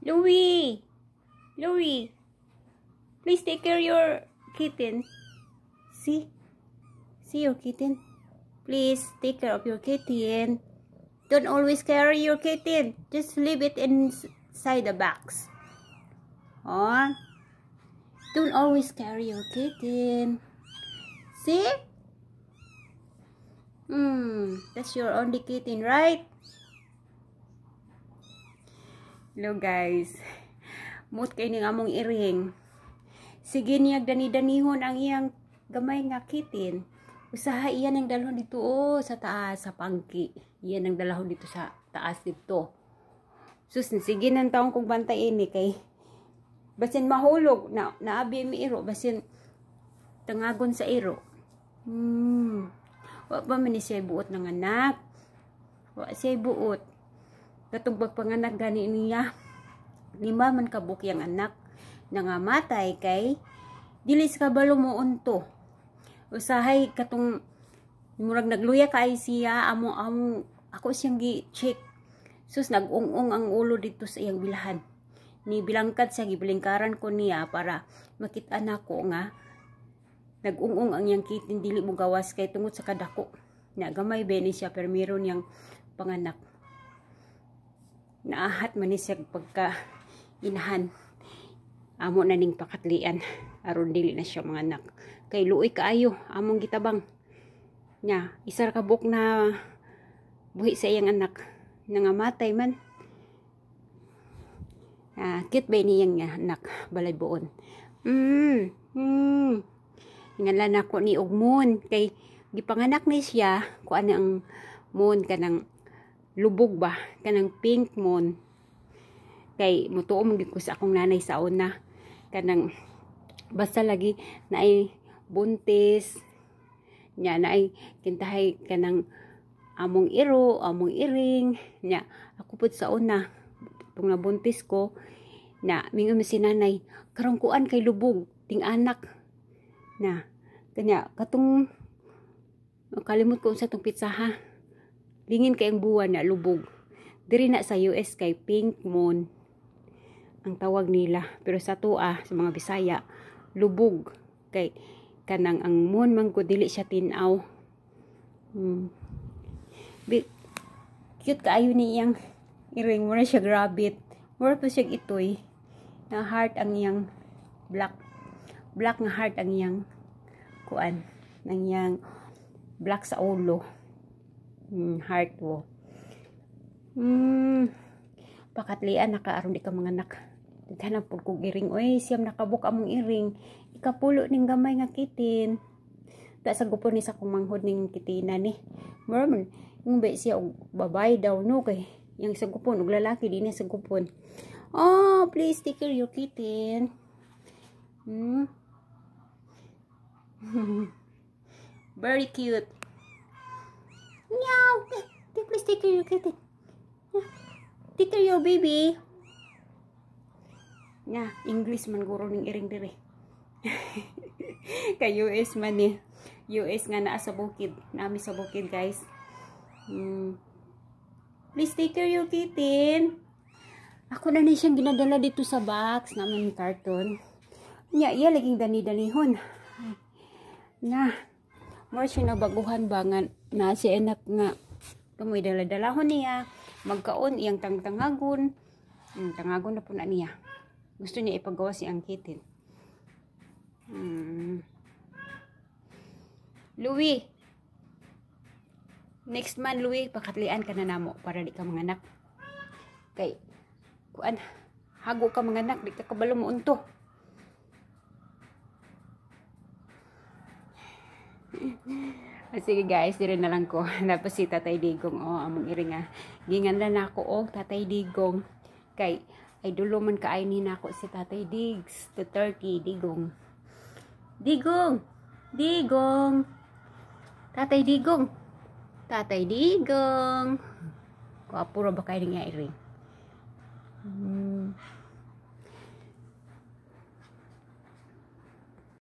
Louie! Louie! Please take care of your kitten. See? See your kitten? Please take care of your kitten. Don't always carry your kitten. Just leave it inside the box. Oh? Don't always carry your kitten. See? That's your only kitten, right? Hello guys. Mut kay ning among iring. Sige niyag dani-danihon ang iyang gamay nga kitten. Usaha iyan ang dalhon dito sa taas sa pangki. Iyan ang dalhon dito sa taas dito. Sus, sige nang taong kong bantayin ni kay basin mahulog na naabi mi iro basin tangagon sa iro. Wa ba man ni siya buot ng anak? Wa siya buot. Katong pagpanganak gani niya. 5 man kabuk yang anak nangamatay kay dilis kabalo mo unto. Usahay katong murag nagluya kay siya amo ako siyang gi-check. Sus nag-ung-ung ang ulo dito sa iyang bilahan. Ni bilangkad sa gibilingkaran ko niya para makita nako nga nag-ung-ung ang iyang kitten dili mo gawas kay tungod sa kadako. Na gamay beni siya pero meron yang panganak. Naahat man ni siya pagka inahan. Amo na ning pakatlian aron dili na siya mga anak. Kay luoy kaayo among gitabang. Nya isar ka buk na buhi sa iyang anak nangamatay man. Cute ba niyang anak balay buon. Ngalan ako ni og moon kay gipanganak ni siya kuan ang moon kanang lubog ba kanang pink moon. Kay mutuo man gid ko sa akong nanay sa una kanang basta lagi naay buntis nya naay kintahay kanang among iro among iring nya ako pud sa una tung nabuntis ko na mingon si nanay karong kuan kay lubog ting anak na kanya katong kalimot ko sa tong pizza ha lingin kay ang buwan na lubog diri na sa US kay pink moon ang tawag nila pero sa tuwa sa mga Bisaya lubog kay kanang ang moon man ko dili siya tinaw. Cute kaayo ni iyang iring mo na siya rabbit mo pa siya itoy na heart ang iyang black nga heart ang iyang kuan nang iyang black sa ulo heart wo. Pakatlian nakaaron di ka mga anak daghan pud kog iring oy siyam nakabuk among iring ikapulo ning gamay nga kitten ta sa gupon ni sa kumanghod ning kitina ni merman yung ba siya og babay daw no kay yang sa gupon og lalaki dinhi sa gupon. Oh please take care your kitten. Very cute. Meow. Please take care your kitten. Take care your baby. Nya, English man guro ning iring dire. Kay US man ni. US nga naa sa bukid. Nami sa bukid, guys. Please take care your kitten. Ako na ni siyang ginadala dito sa box naman carton. Nya, iya laging dani-danihon. Na, more siya nabaguhan ba nga na si anak nga kamoy dala-dalahon niya. Magkaon iyang tangtangagon. Tangagon na po na niya. Gusto niya ipagawa si ang kitten. Louie. Next man, Louie, pakatlian ka na namo para di ka manganak. Kay, kuan, hago ka manganak, di ka kabalo mo unto. Sige guys, dire na lang ko. Napos si Tatay Digong. Among iring gingan na ako Tatay Digong. Kay, ay dulo man kaayni na ako si Tatay Digs. To 30, Digong. Digong! Digong! Tatay Digong! Tatay Digong! Kuapura ba kayo nga iring?